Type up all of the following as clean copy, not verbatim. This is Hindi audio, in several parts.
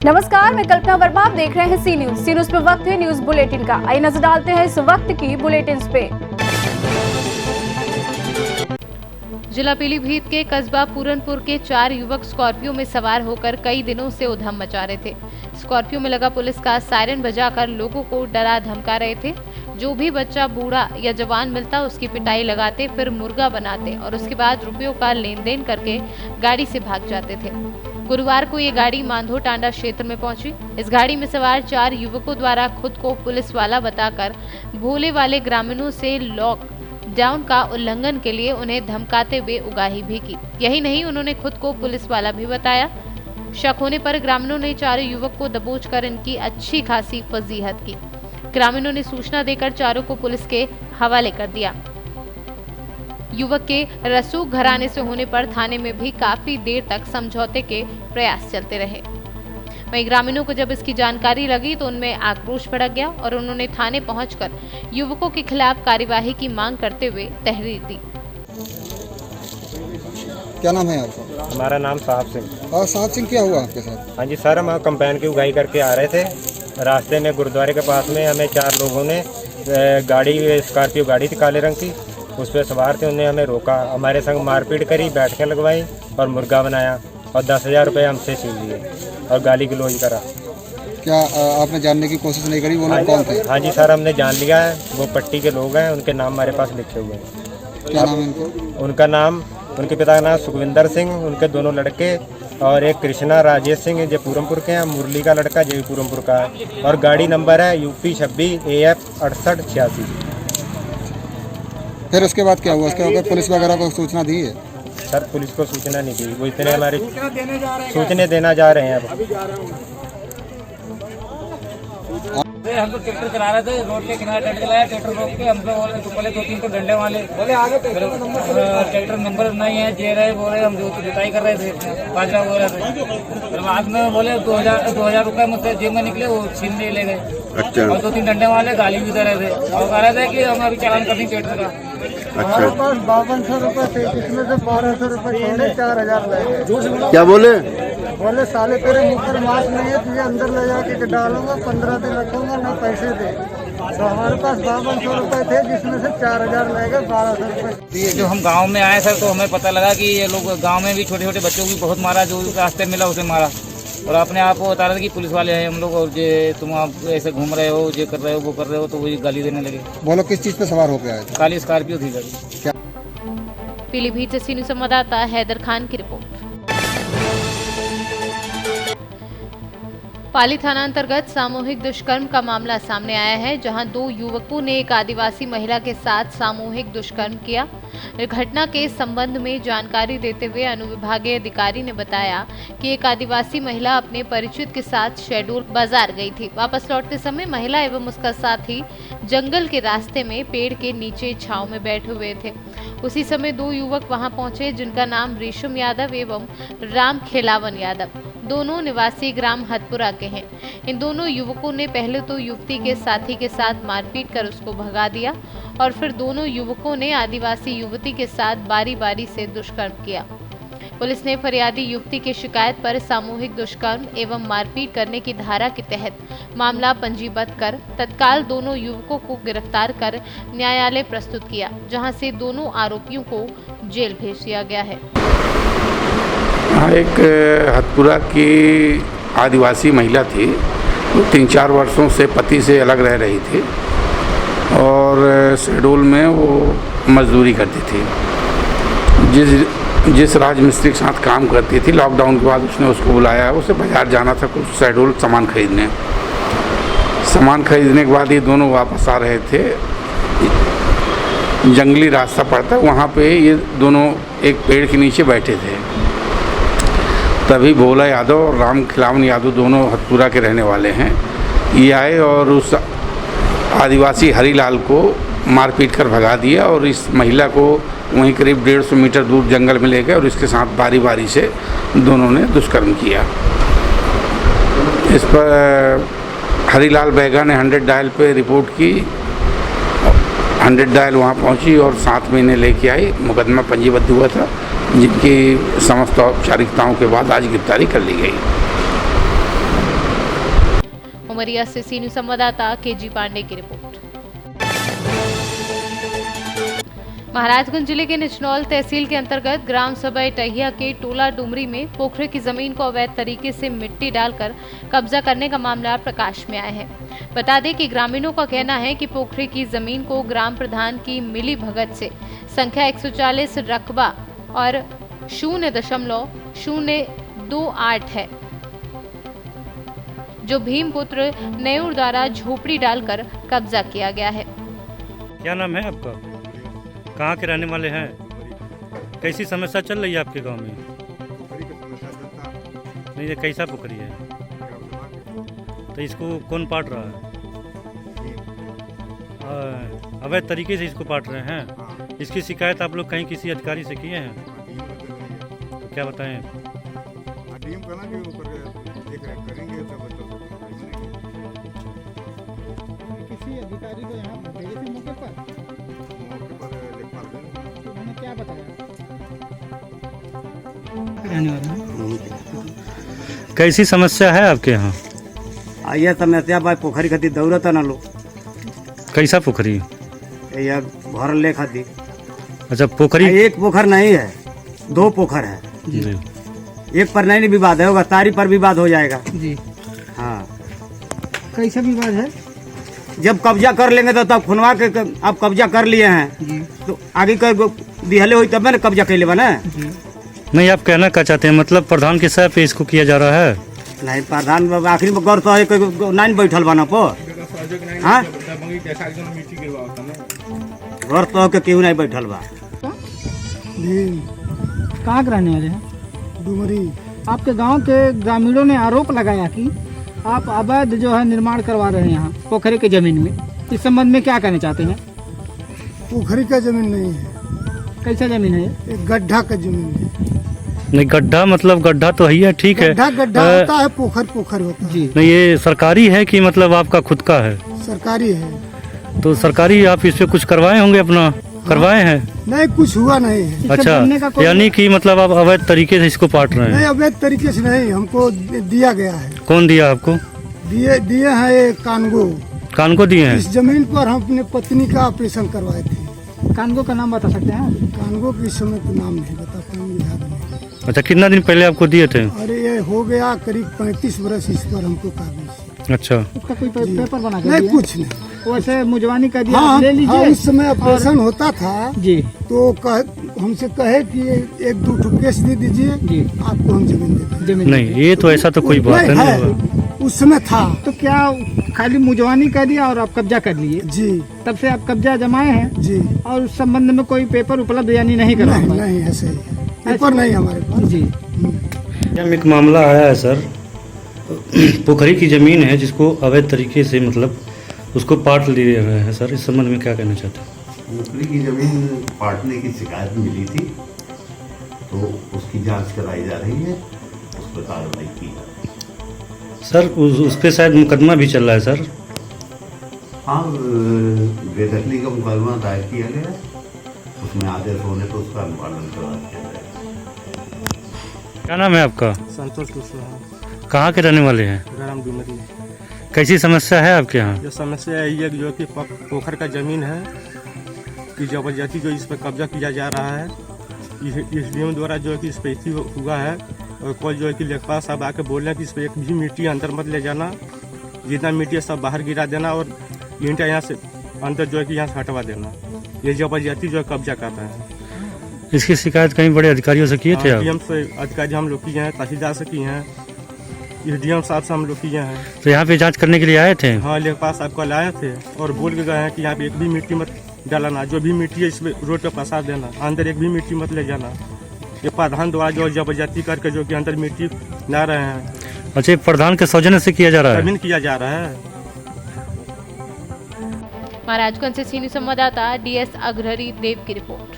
नमस्कार, मैं कल्पना वर्मा। आप देख रहे हैं सी न्यूज पे वक्त है न्यूज बुलेटिन का। आइए नजर डालते हैं इस वक्त की बुलेटिन पे। जिला पीलीभीत के कस्बा पूरनपुर के 4 युवक स्कॉर्पियो में सवार होकर कई दिनों से उधम मचा रहे थे। स्कॉर्पियो में लगा पुलिस का सायरन बजाकर लोगों को डरा धमका रहे थे। जो भी बच्चा बूढ़ा या जवान मिलता उसकी पिटाई लगाते, फिर मुर्गा बनाते और उसके बाद रुपयों का लेन देन करके गाड़ी से भाग जाते थे। गुरुवार को ये गाड़ी मांधो टांडा क्षेत्र में पहुंची। इस गाड़ी में सवार 4 युवकों द्वारा खुद को पुलिस वाला बताकर भोले वाले ग्रामीणों से लॉक डाउन का उल्लंघन के लिए उन्हें धमकाते हुए उगाही भी की। यही नहीं, उन्होंने खुद को पुलिस वाला भी बताया। शक होने पर ग्रामीणों ने 4 युवक को दबोचकर इनकी अच्छी खासी फजीहत की। ग्रामीणों ने सूचना देकर चारों को पुलिस के हवाले कर दिया। युवक के रसूख घराने से होने पर थाने में भी काफी देर तक समझौते के प्रयास चलते रहे। वहीं ग्रामीणों को जब इसकी जानकारी लगी तो उनमें आक्रोश भड़क गया और उन्होंने थाने पहुंचकर युवकों के खिलाफ कार्यवाही की मांग करते हुए तहरीर दी। क्या नाम है आपका? हमारा नाम साहब सिंह। और साहब सिंह, क्या हुआ आपके साथ? हाँ जी सर, हम कंपेन की उगाई करके आ रहे थे। रास्ते में गुरुद्वारे के पास में हमें 4 लोगों ने गाड़ी, स्कॉर्पियो गाड़ी थी काले रंग की, उस पर सवार थे। उन्हें हमें रोका, हमारे संग मारपीट करी, बैठकें लगवाई और मुर्गा बनाया और 10,000 रुपये हमसे छीन लिए और गाली गलौज करा। क्या आपने जानने की कोशिश नहीं करी वो लोग कौन थे? हाँ जी सर, हमने जान लिया है, वो पट्टी के लोग हैं। उनके नाम हमारे पास लिखे हुए हैं। क्या नाम है इनका? उनका नाम, उनके पिता का नाम सुखविंदर सिंह, उनके दोनों लड़के और एक कृष्णा राजेश सिंह जो पूरनपुर के हैं, मुरली का लड़का जो पूरनपुर का है, और गाड़ी नंबर है UP 26 AF 6886। फिर उसके बाद क्या हुआ? उसके बाद पुलिस वगैरह को सूचना दी है? सर पुलिस को सूचना नहीं दी, वो इतने हमारे सूचना देना जा रहे हैं। हमको ट्रैक्टर चला रहे थे, रोड के किनारे ट्रैक्टर चलाया, ट्रैक्टर रोक के हमको बोले तो पहले 2-3 तो डंडे वाले बोले आगे ट्रैक्टर नंबर नहीं है, जे रहे बोले, हम जो जुताई कर रहे थे, बाजरा हो रहे थे। फिर बाद में बोले 2,000 रुपये मुझसे जेब में निकले, वो छीन ले गए। अच्छा। और 2-3 डंडे वाले गाली भी दे रहे थे और कह रहे थे कि हम अभी चालान कर दें ट्रैक्टर का। हमारे पास 5200 रुपये थे, जिसमें से 1200 रुपये छोड़े, 4,000 लगे। क्या बोले? बोले साले तेरे मुँह पर मास्क नहीं है, तुझे अंदर ले जाके डालूंगा, 15 दिन रखूंगा, ना पैसे दे। तो हमारे पास 5200 रुपये थे, जिसमें से 4,000 लगे, 1200 रुपये। जो हम गांव में आए सर, तो हमें पता लगा कि ये लोग गांव में भी छोटे छोटे बच्चों की बहुत मारा, जो रास्ते मिला उसे मारा। और अपने आप को बता रहे थे कि पुलिस वाले हैं हम लोग, और जे तुम आप ऐसे घूम रहे हो, ये कर रहे हो, वो कर रहे हो, तो वही गाली देने लगे। बोलो किस चीज़ पे सवार होके आए थे? काली स्कॉर्पियो थी गाड़ी। पीलीभीत से सी न्यूज संवाददाता हैदर खान की रिपोर्ट। पाली थाना अंतर्गत सामूहिक दुष्कर्म का मामला सामने आया है, जहां 2 युवकों ने एक आदिवासी महिला के साथ सामूहिक दुष्कर्म किया। घटना के संबंध में जानकारी देते हुए अनुविभागीय अधिकारी ने बताया कि एक आदिवासी महिला अपने परिचित के साथ शेडूल बाजार गई थी। वापस लौटते समय महिला एवं उसका साथी जंगल के रास्ते में पेड़ के नीचे छांव में बैठे हुए थे। उसी समय 2 युवक वहां पहुंचे, जिनका नाम रेशम यादव एवं राम खेलावन यादव, दोनों निवासी ग्राम हथपुरा के हैं। इन दोनों युवकों ने पहले तो युवती के साथी के साथ मारपीट कर उसको भगा दिया और फिर दोनों युवकों ने आदिवासी युवती के साथ बारी बारी से दुष्कर्म किया। पुलिस ने फरियादी युवती की शिकायत पर सामूहिक दुष्कर्म एवं मारपीट करने की धारा के तहत मामला पंजीबद्ध कर तत्काल दोनों युवकों को गिरफ्तार कर न्यायालय प्रस्तुत किया, जहां से दोनों आरोपियों को जेल भेज दिया गया है। एक हथपुरा की आदिवासी महिला थी, वो 3-4 वर्षों से पति से अलग रह रही थी और शेड्यूल में वो मजदूरी करती थी। जिस राजमिस्त्री के साथ काम करती थी, लॉकडाउन के बाद उसने उसको बुलाया, उसे बाजार जाना था कुछ शेड्यूल सामान खरीदने। सामान खरीदने के बाद ये दोनों वापस आ रहे थे, जंगली रास्ता पड़ता, वहाँ पे ये दोनों एक पेड़ के नीचे बैठे थे। तभी भोला यादव और राम खिलावन यादव, दोनों हथपुरा के रहने वाले हैं, ये आए और उस आदिवासी हरीलाल को मारपीट कर भगा दिया और इस महिला को वहीं करीब 150 मीटर दूर जंगल में ले गए और इसके साथ बारी बारी से दोनों ने दुष्कर्म किया। इस पर हरीलाल बैगा ने 100 डायल पे रिपोर्ट की, 100 डायल वहाँ पहुँची और 7 महीने लेके आई। मुकदमा पंजीबद्ध हुआ था, जिनकी समस्त औपचारिकताओं के बाद आज गिरफ्तारी कर ली गई। उमरिया से सी न्यूज संवाददाता केजी पांडे की रिपोर्ट। महाराजगंज जिले के निचनौल तहसील के अंतर्गत ग्राम सभा इटहिया के टोला डुमरी में पोखरे की जमीन को अवैध तरीके से मिट्टी डालकर कब्जा करने का मामला प्रकाश में आया है। बता दें कि ग्रामीणों का कहना है कि पोखरे की जमीन को ग्राम प्रधान की मिली भगत से संख्या 140 रकबा और 0.028 है, जो भीमपुत्र नेऊर द्वारा झोपड़ी डालकर कब्जा किया गया है। क्या नाम है आपका? कहाँ के रहने वाले हैं? कैसी समस्या चल रही है आपके गांव में? नहीं, ये कैसा पोखरी है? तो इसको कौन पाट रहा है? अवैध तरीके से इसको पाट रहे हैं। इसकी शिकायत आप लोग कहीं किसी अधिकारी से किए हैं? तो क्या बताएं? किसी अधिकारी को यहाँ भेजे थे मौके पर, तो उन्होंने क्या बताया? कैसी समस्या है आपके यहाँ? ये समस्या भाई पोखरी खाती दौड़ता ना लो। कैसा पोखरी? ये भर ले खाती। अच्छा, पोखरी एक पोखर नहीं है, 2 पोखर है जी। एक पर नहीं विवाद है, होगा तारी पर विवाद हो जाएगा जी। हाँ, कैसा विवाद है? जब कब्जा कर लेंगे तो तब खुनवा के आप कब्जा कर लिए हैं जी। तो आगे का दिहले हुई तब मैंने कब्जा कर लिया ना। नहीं, आप कहना क्या चाहते हैं? मतलब प्रधान के सह पे इसको किया जा रहा है? नहीं, प्रधान आखिरी में गौर तो है नहीं बैठल बना पो। हाँ, गौर तो के क्यों नहीं बैठल बा। कहाँ के रहने वाले हैं? डुमरी। आपके गांव के ग्रामीणों ने आरोप लगाया कि आप अवैध जो है निर्माण करवा रहे हैं यहाँ पोखरी के जमीन में। इस संबंध में क्या कहना चाहते हैं? पोखरी का जमीन नहीं है। कैसा जमीन है? एक गड्ढा का जमीन है। नहीं, गड्ढा मतलब गड्ढा तो है, ठीक है। गड्ढा होता है, पोखर होता है जी। नहीं, ये सरकारी है कि मतलब आपका खुद का है? सरकारी है। तो सरकारी आप इस पे कुछ करवाए होंगे अपना? करवाए हैं? नहीं, कुछ हुआ नहीं है। अच्छा, यानी कि मतलब आप अवैध तरीके से इसको पाट रहे हैं? नहीं, अवैध तरीके से नहीं, हमको दिया गया है। कौन दिया आपको? दिए हैं ये कानगो दिए हैं। इस जमीन पर हम अपने पत्नी का ऑपरेशन करवाए थे। कानगो का नाम बता सकते हैं? कानगो के इस समय तो नाम नहीं बता पाएंगे, याद नहीं। अच्छा, कितना दिन पहले आपको दिए थे? अरे ये हो गया करीब 35 वर्ष इस पर हमको काबिज। अच्छा, उसका कोई पेपर बना के नहीं, कुछ नहीं, वैसे मुजवानी का दिया। हाँ, ले लीजिए। हाँ, उस समय ऑपरेशन होता था जी, तो हमसे कहे कि 1-2 केस दे दीजिए, आपको हम जमीन दे देंगे। नहीं, ये तो ऐसा तो कोई बात नहीं, उस समय था। तो क्या खाली मुजवानी कर दिया और आप कब्जा कर लिए? जी। तब से आप कब्जा जमाए हैं जी। और उस संबंध में कोई पेपर उपलब्ध यानी नहीं करा? नहीं है, सही है, पेपर नहीं हमारे पास जी। एक मामला आया है सर, पोखरी की जमीन है जिसको अवैध तरीके से मतलब उसको पाट लिए हुए हैं सर, इस संबंध में क्या कहना चाहते हैं? पोखरी की जमीन पाटने की शिकायत मिली थी, तो उसकी जांच कराई जा रही है, उस पर कार्रवाई की जा रही है। सर उस पर शायद मुकदमा भी चल रहा है सर? हाँ, बेदखली का मुकदमा दायर किया गया है, उसमें आदेश होने तो उसका अनुपालन करवा दिया जाएगा। क्या नाम है आपका? संतोष कुशवाहा। कहाँ के रहने वाले हैं? ग्राम डुमरी। कैसी समस्या है आपके यहाँ? जो समस्या यही है जो कि पोखर का जमीन है कि जबरदस्ती जो इस पर कब्जा किया जा रहा है, इस नियम द्वारा जो है कि इस पर हुआ है। और कोई जो है कि लेखपाल साहब आके बोल रहे हैं कि इस पर एक भी मिट्टी अंदर मत ले जाना, जितना मिट्टी है सब बाहर गिरा देना और ईंटा यहाँ से अंदर जो है कि यहाँ से हटवा देना। ये जबरदस्ती जो है कब्जा कर रहे हैं। इसकी शिकायत कहीं बड़े अधिकारियों से किए थे आप? डीएम से अधिकारी हम लोग किए हैं, तहसीलदार से किए हैं, डीएम साहब से हम लोग किए हैं। तो यहाँ पे जांच करने के लिए आए थे? हाँ, लेखपाल साहब कल आए थे और बोल के गए हैं कि यहाँ पे एक भी मिट्टी मत डालना, जो भी मिट्टी है इसमें रोड पे पसार देना, अंदर एक भी मिट्टी मत ले जाना। ये प्रधान द्वारा जो जबरदस्ती करके जो कि अंदर मिट्टी ला रहे हैं। अच्छा, प्रधान के सौजन्य से किया जा रहा है? जमीन किया जा रहा है। महाराजगंज से सीनियर संवाददाता डीएस अग्रहरी देव की रिपोर्ट।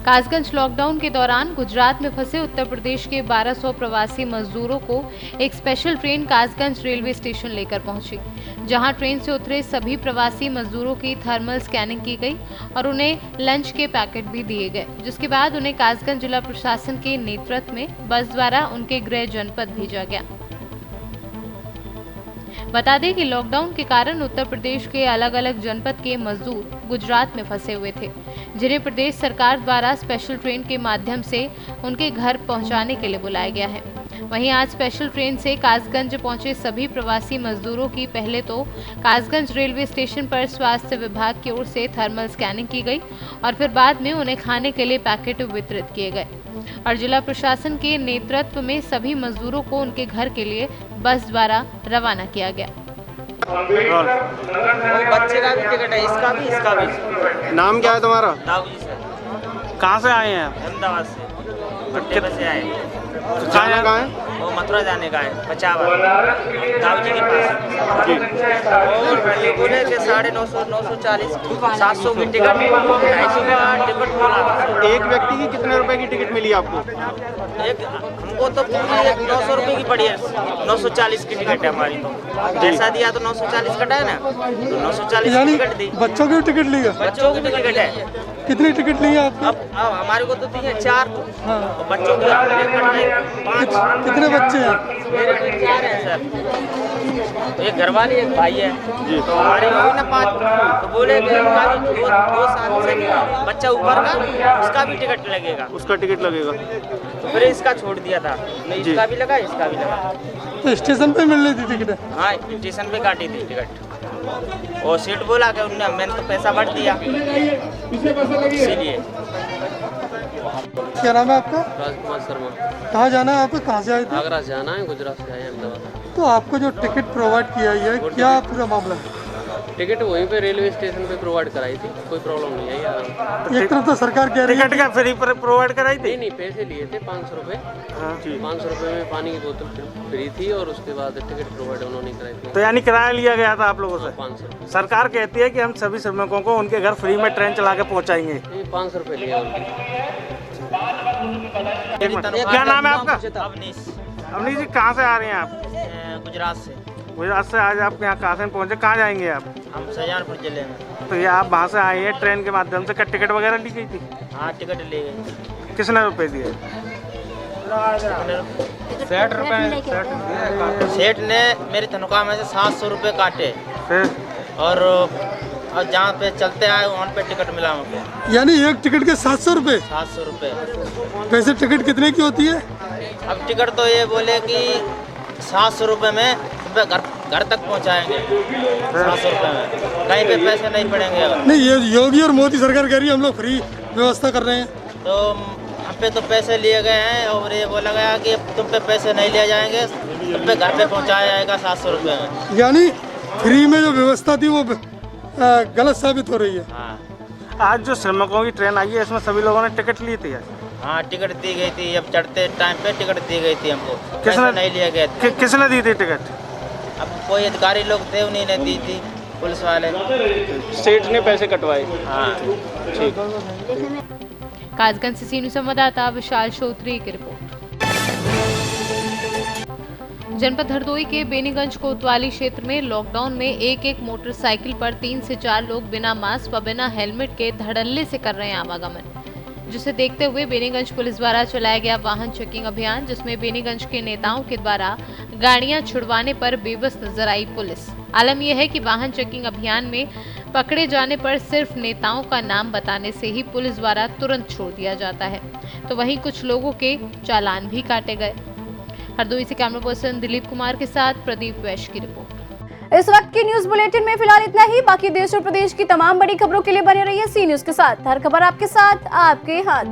कासगंज लॉकडाउन के दौरान गुजरात में फंसे उत्तर प्रदेश के 1200 प्रवासी मजदूरों को एक special train Kasganj railway station लेकर पहुंची, जहां ट्रेन से उतरे सभी प्रवासी मजदूरों की थर्मल स्कैनिंग की गई और उन्हें लंच के पैकेट भी दिए गए, जिसके बाद उन्हें कासगंज जिला प्रशासन के नेतृत्व में बस द्वारा उनके गृह जनपद भेजा गया। बता दें कि लॉकडाउन के कारण उत्तर प्रदेश के अलग अलग जनपद के मजदूर गुजरात में फंसे हुए थे, जिन्हें प्रदेश सरकार द्वारा स्पेशल ट्रेन के माध्यम से उनके घर पहुंचाने के लिए बुलाया गया है। वहीं आज स्पेशल ट्रेन से कासगंज पहुंचे सभी प्रवासी मजदूरों की पहले तो कासगंज रेलवे स्टेशन पर स्वास्थ्य विभाग की ओर से थर्मल स्कैनिंग की गई और फिर बाद में उन्हें खाने के लिए पैकेट वितरित किए गए और जिला प्रशासन के नेतृत्व में सभी मजदूरों को उनके घर के लिए बस द्वारा रवाना किया गया। बच्चे का भी टिकट है, इसका भी। नाम क्या है तुम्हारा? दाऊजी सर। कहाँ से आए हैं आप? अहमदाबाद से पट्टे से आए। कहाँ है? वो मथुरा जाने का है, पचावा दाऊजी के पास। और ये बोले कि 950, 940, 700 की टिकट, 250 का टिकट बोला। एक व्यक्ति की कितने रुपए की टिकट मिली आपको? एक हमको तो पूरी 900 रुपये की पड़ी है, 940 की टिकट है हमारी। तो जैसा दिया तो 940 कटा है ना, तो 940 की टिकट दी। बच्चों की टिकट ली है? बच्चों की टिकट है। कितनी टिकट ली है आपने? अब हमारे को तो दी है 4, तो बच्चों की 5। कितने बच्चे हैं? मेरे 4 हैं सर, तो एक घर वाली एक भाई है जी, तो हमारे हुई ना 5। तो बोले कि उनका भी 2 साल से बच्चा ऊपर का, उसका भी टिकट लगेगा। उसका टिकट लगेगा। तो फिर इसका छोड़ दिया था, इसका भी लगा, इसका भी लगा। तो स्टेशन पे मिल रही थी टिकट? हाँ, स्टेशन पे काटी थी टिकट। और सीट बोला कि उन्होंने, मैंने तो पैसा भर दिया, इसीलिए। क्या नाम है आपका? राजकुमार शर्मा। कहाँ जाना है आपको? कहाँ से आए थे? आगरा से जाना है, गुजरात से आए हैं अहमदाबाद। तो आपको जो टिकट प्रोवाइड किया है, क्या पूरा मामला है? टिकट वहीं पे रेलवे स्टेशन पे प्रोवाइड कराई थी, कोई प्रॉब्लम नहीं आई यार। एक तरफ तो सरकार कह रही है टिकट क्या फ्री पर प्रोवाइड कराई थी? नहीं, पैसे लिए थे 500 रुपये। 500 रुपये में पानी की बोतल फ्री थी और उसके बाद टिकट प्रोवाइड उन्होंने कराई थी। तो यानी किराया लिया गया था आप लोगों से? 500। सरकार कहती है कि हम सभी श्रमिकों को उनके घर फ्री में ट्रेन चला के पहुँचाएंगे। नहीं, 500 रुपये लिया उनके। क्या नाम है आपका? अवनीश। अवनीश जी, कहाँ से आ रहे हैं आप? गुजरात से। गुजरात से आज आप यहाँ कासगंज पहुँचे, कहाँ जाएंगे आप? हम शाहजहानपुर जिले में। तो ये आप वहाँ से आए हैं ट्रेन के माध्यम से, क्या टिकट वगैरह ली गई थी? हाँ, टिकट ले गई। किसने रुपए दिए? 60 रुपये। सेठ ने मेरी तनख्वाह में से 700 रुपये काटे। और जहाँ पे चलते आए वहाँ पे टिकट मिला हमको। यानी एक टिकट के 700 रुपये? 700 रुपये। वैसे टिकट कितने की होती है? अब टिकट तो ये बोले कि 700 रुपये में घर तक पहुँचाएंगे। 700 रुपये में कहीं पे पैसे नहीं पड़ेंगे। अगर नहीं, ये योगी और मोदी सरकार कह रही है हम लोग फ्री व्यवस्था कर रहे हैं। तो हम पे तो पैसे लिए गए हैं और ये बोला गया कि तुम पे पैसे नहीं लिए जाएंगे, तुम पे घर पे पहुँचाया जाएगा 700 रुपये में। यानी फ्री में जो व्यवस्था थी वो गलत साबित हो रही है। हाँ। आज जो श्रमिकों की ट्रेन आई है इसमें सभी लोगों ने टिकट ली थी? हाँ, टिकट दी गई थी। अब चढ़ते टाइम पे टिकट दी गई थी हमको, पैसे नहीं लिए गए थे। किसने दी थी टिकट? अब कोई अधिकारी लोग थे, उन्हीं ने दी थी, पुलिस वाले। सेठ ने पैसे कटवाए? हाँ, ठीक। कासगंज से सीनियर संवाददाता विशाल चौधरी की रिपोर्ट। जनपद हरदोई के बेनीगंज कोतवाली क्षेत्र में लॉकडाउन में एक मोटरसाइकिल पर 3 से 4 लोग बिना मास्क व बिना हेलमेट के धड़ल्ले से कर रहे हैं आवागमन, जिसे देखते हुए बेनीगंज पुलिस द्वारा चलाया गया वाहन चेकिंग अभियान, जिसमें बेनीगंज के नेताओं के द्वारा गाड़ियां छुड़वाने पर बेबस नजर आई पुलिस। आलम यह है कि वाहन चेकिंग अभियान में पकड़े जाने पर सिर्फ नेताओं का नाम बताने से ही पुलिस द्वारा तुरंत छोड़ दिया जाता है, तो वहीं कुछ लोगों के चालान भी काटे गए। हरदोई से कैमरा पर्सन दिलीप कुमार के साथ प्रदीप वैश्य की रिपोर्ट। इस वक्त की न्यूज बुलेटिन में फिलहाल इतना ही। बाकी देश और प्रदेश की तमाम बड़ी खबरों के लिए बने रहिए सी न्यूज के साथ। हर खबर आपके साथ, आपके हाथ।